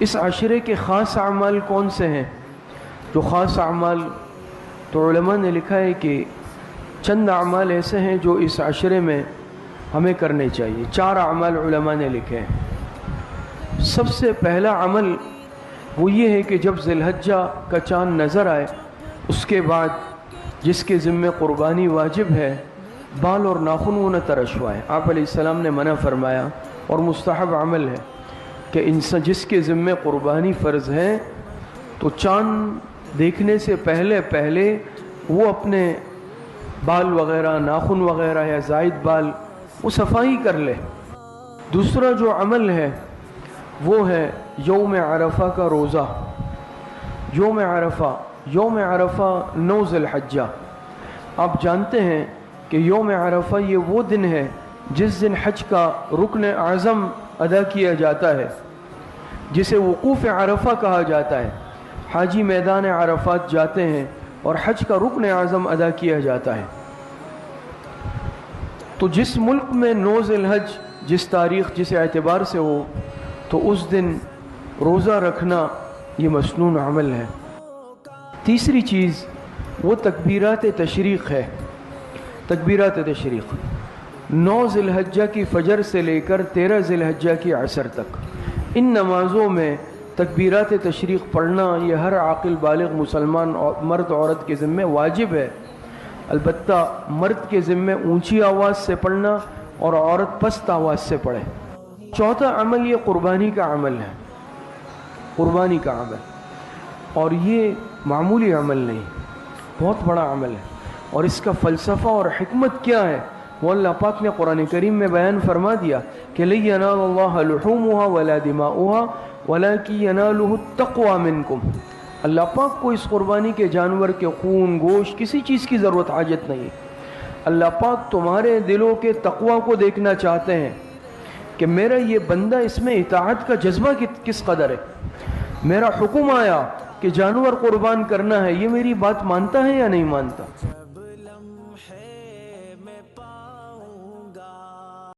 اس عشرے کے خاص اعمال کون سے ہیں؟ جو خاص اعمال تو علماء نے لکھا ہے کہ چند اعمال ایسے ہیں جو اس عشرے میں ہمیں کرنے چاہیے۔ 4 اعمال علماء نے لکھے ہیں۔ سب سے پہلا عمل وہ یہ ہے کہ جب ذی الحجہ کا چاند نظر آئے اس کے بعد جس کے ذمے قربانی واجب ہے بال اور ناخن وہ نہ ترشوائے۔ آپ علیہ السلام نے منع فرمایا اور مستحب عمل ہے کہ انسان جس کے ذمے قربانی فرض ہے تو چاند دیکھنے سے پہلے وہ اپنے بال وغیرہ ناخن وغیرہ یا زائد بال وہ صفائی کر لے۔ دوسرا جو عمل ہے وہ ہے یوم عرفہ کا روزہ۔ یوم عرفہ 9 ذی الحجہ۔ آپ جانتے ہیں کہ یوم عرفہ یہ وہ دن ہے جس دن حج کا رکن اعظم ادا کیا جاتا ہے، جسے وقوف عرفہ کہا جاتا ہے۔ حاجی میدان عرفات جاتے ہیں اور حج کا رکن اعظم ادا کیا جاتا ہے۔ تو جس ملک میں 9 ذی الحج جس تاریخ جس اعتبار سے ہو تو اس دن روزہ رکھنا یہ مسنون عمل ہے۔ تیسری چیز وہ تکبیرات تشریق ہے۔ تکبیرات تشریق 9 ذی الحجہ کی فجر سے لے کر 13 ذی الحجہ کی عصر تک ان نمازوں میں تکبیرات تشریق پڑھنا یہ ہر عاقل بالغ مسلمان مرد عورت کے ذمہ واجب ہے۔ البتہ مرد کے ذمہ اونچی آواز سے پڑھنا اور عورت پست آواز سے پڑھے۔ چوتھا عمل یہ قربانی کا عمل ہے۔ قربانی کا عمل، اور یہ معمولی عمل نہیں، بہت بڑا عمل ہے۔ اور اس کا فلسفہ اور حکمت کیا ہے وہ اللہ پاک نے قرآن کریم میں بیان فرما دیا کہ لَن يَنَالَ اللَّهَ لُحُومُهَا وَلَا دِمَاؤُهَا وَلَكِنْ يَنَالُهُ التَّقْوَى مِنْكُمْ۔ اللہ پاک کو اس قربانی کے جانور کے خون گوشت کسی چیز کی ضرورت حاجت نہیں۔ اللہ پاک تمہارے دلوں کے تقوی کو دیکھنا چاہتے ہیں کہ میرا یہ بندہ اس میں اطاعت کا جذبہ کس قدر ہے۔ میرا حکم آیا کہ جانور قربان کرنا ہے، یہ میری بات مانتا ہے یا نہیں مانتا۔